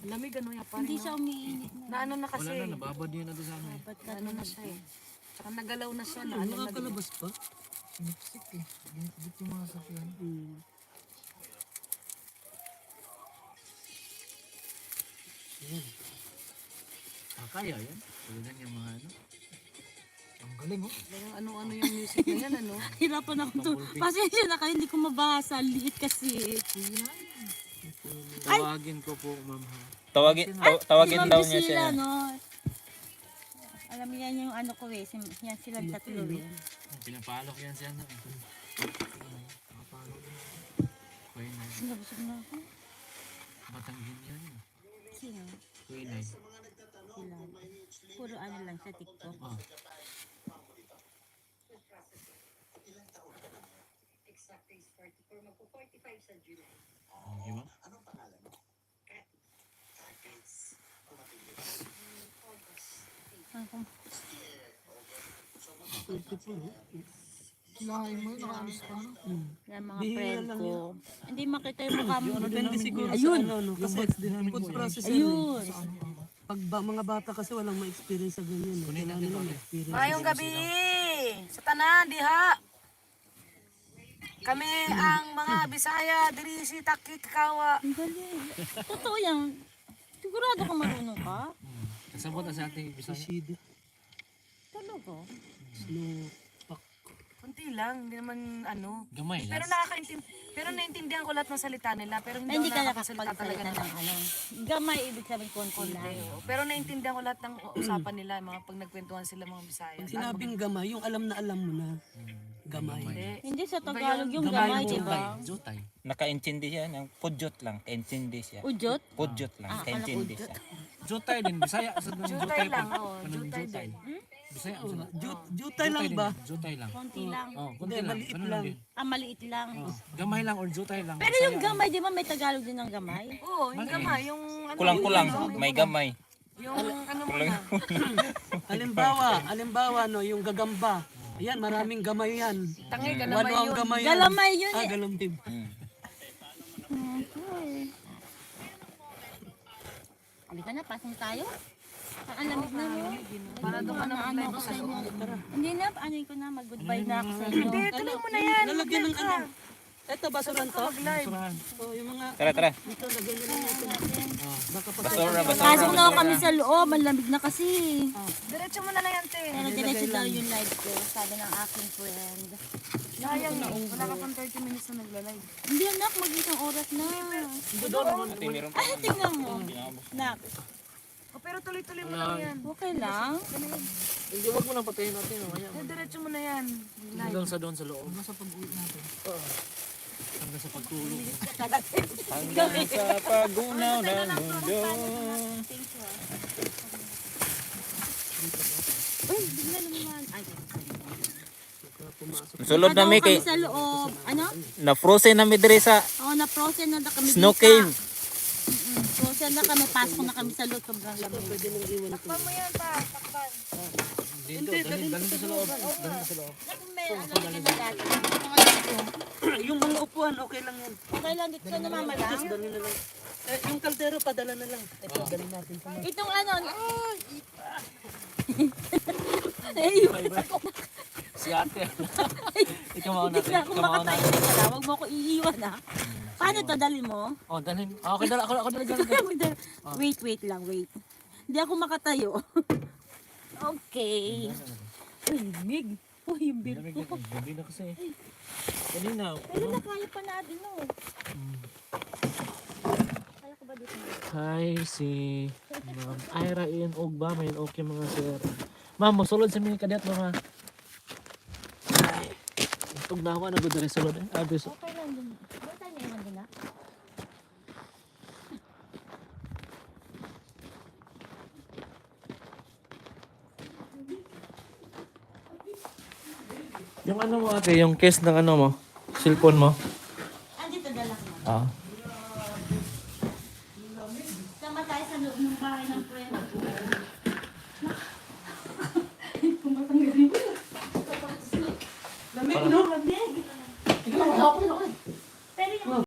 Lamig ano yan pa Hindi siya umiinit na. Na ano na kasi. Wala na, nababad yun na doon sa amin. Ba't ka Ano na siya eh. Tsaka nagalaw na siya na ano na. Nakakalabas pa. Sinipsik eh. Ginitbit yung mga sakyan. Kaya yan. Tulad yung mga ano. Ang galing oh. Parang ano-ano yung music na yan ano. Hirapan ako to. Pasensya na kayo, hindi ko mabasa. Liit kasi. Tawagin ko po, ma'am. Tawagin Si daw Ma'am niya siya. Priscilla, no? Alam niya yung ano ko eh. Yan silang tatlo eh. Pinapalok yan siya. Nakapalok yan. Kuya Nay. Nabusog na ako. Batanggin yan. Sino? Kuya Nay. Sila. Puro ano lang sa TikTok. Oh. Okay ba? Kinain mo yun, nakaalis pa na. Yan mga friend ko. Hindi makita yung mukha mo. Depende siguro Ayun. sa ano, kasi food processor. Ayun. Pag mga bata kasi walang ma-experience sa ganyan. Kailangan nila ma-experience. Mayong gabi! Sa tanan, diha! Kami ang mga Bisaya, diri si Taki Kakawa. Ang galing. Totoo yan. Sigurado ka marunong ka? Kasabot na sa ating Bisaya. Shida, Talaga? snow, pak. Kunti lang, hindi naman ano. Gamay Pero lang. pero naintindihan ko lahat ng salita nila, pero Ay, hindi ako ka nakakasalita talaga nakapagsalita ng ano. Gamay, ibig sabihin konti lang. Pero naintindihan ko lahat ng usapan nila, mga pag nagkwentuhan sila mga Bisaya. Pag sinabing gamay, yung alam na alam mo na. Gamay. Hindi. Hindi sa Tagalog yung Gamay gamay, mo. di ba? Jutay. Nakaintindi siya. Ng pudyot lang. Kaintindi siya. Ujot? Pudyot lang. Ah, akala ko Kaintindi ujot. siya. Jutay din. Bisaya. Jutay lang, oo. Jutay Jutay. din. Bisaya. Jutay lang ba? Jutay lang. Konti lang. Oh, Hindi, kunti lang. maliit Ganun lang. din. Ah, maliit lang. Oh, gamay lang or jutay lang. Pero yung gamay, di ba may Tagalog din ng gamay? Oo, yung gamay, yung ano. Kulang-kulang. May gamay. Yung ano mo na. Halimbawa, no, yung gagamba. Ayan, maraming gamay yan. Tangi ka Walo naman ang yun. gamay yan. Galamay yun eh. Galamtib. Halika na, pasok tayo. Ang lamig na mo. Para doon ka na Ano ako sa inyo. Hindi na, ano ko na, mag-goodbye na ako sa inyo. Hindi, tuloy mo na yan. Lalagyan ng ano. Eto, basuran to. Mag-live. Oh, yung mga, Tara. ito, lagyan nila natin. Baka pag Basura, basura. Pasok na ako kami sa loob, ang lamig na kasi. Diretso mo na lang yan, te. Pero diretso daw yung live ko, sabi ng aking friend. Sayang eh. Wala ka pang 30 minutes na nagla-live. Hindi anak, mag-isang oras na. Ate, meron pa. Ay, tingnan mo. Nak, Oh, pero tuloy-tuloy mo lang yan. okay lang. Hindi, wag mo lang patayin natin. Oh. Ayan. Diretso mo na yan. Hanggang sa doon sa loob. Hanggang sa pag-uwi natin. Hanggang sa pagtulog. Hanggang sa pagunaw ng mundo. Uy, bigla naman. Ay, Sulod na may kay kami sa loob. Ano? na-frozen na mi diri sa Oo, na-frozen na kami snow dito. cave. Frozen na kami, pasok na kami sa loob. Sobrang lamig. Takpan mo yan pa. Takpan. Dito, dalhin sa loob. Dalhin sa loob. Kung may ano ka na dati. Mga dito. yung mga upuan, okay lang yan. Okay lang, dito ka namamalang. Dali na lang. Yung kaldero, padala na lang. Ito, dali natin. Itong ano. Ay, Si ate. Ikaw mo hindi natin. na ako makatayo. Teka lang, huwag mo ako iiwan ha. Paano to, dali mo? Oh, dalhin. Ah, okay, dala. Ako dala. Wait lang, wait. Hindi ako makatayo. Okay. Uy, lamig. Uy, yung beer ko. Gabi na kasi. Kanina. Pero nakaya pa natin, no? Kaya ko ba dito? Hi, si Ma'am Ira Ian Ogba. May okay mga sir. Ma'am, musulod sa mga kadet mga. Ay, itong nawa na gud sulod. Address. Okay lang din. Doon tayo naman din na. Yung ano mo ate, yung case ng ano mo, cellphone mo. Andito dalak mo. Ah. Sama tayo sa loob ng bahay ng friend ko. Lamig, no? Lamig. Ikaw, ako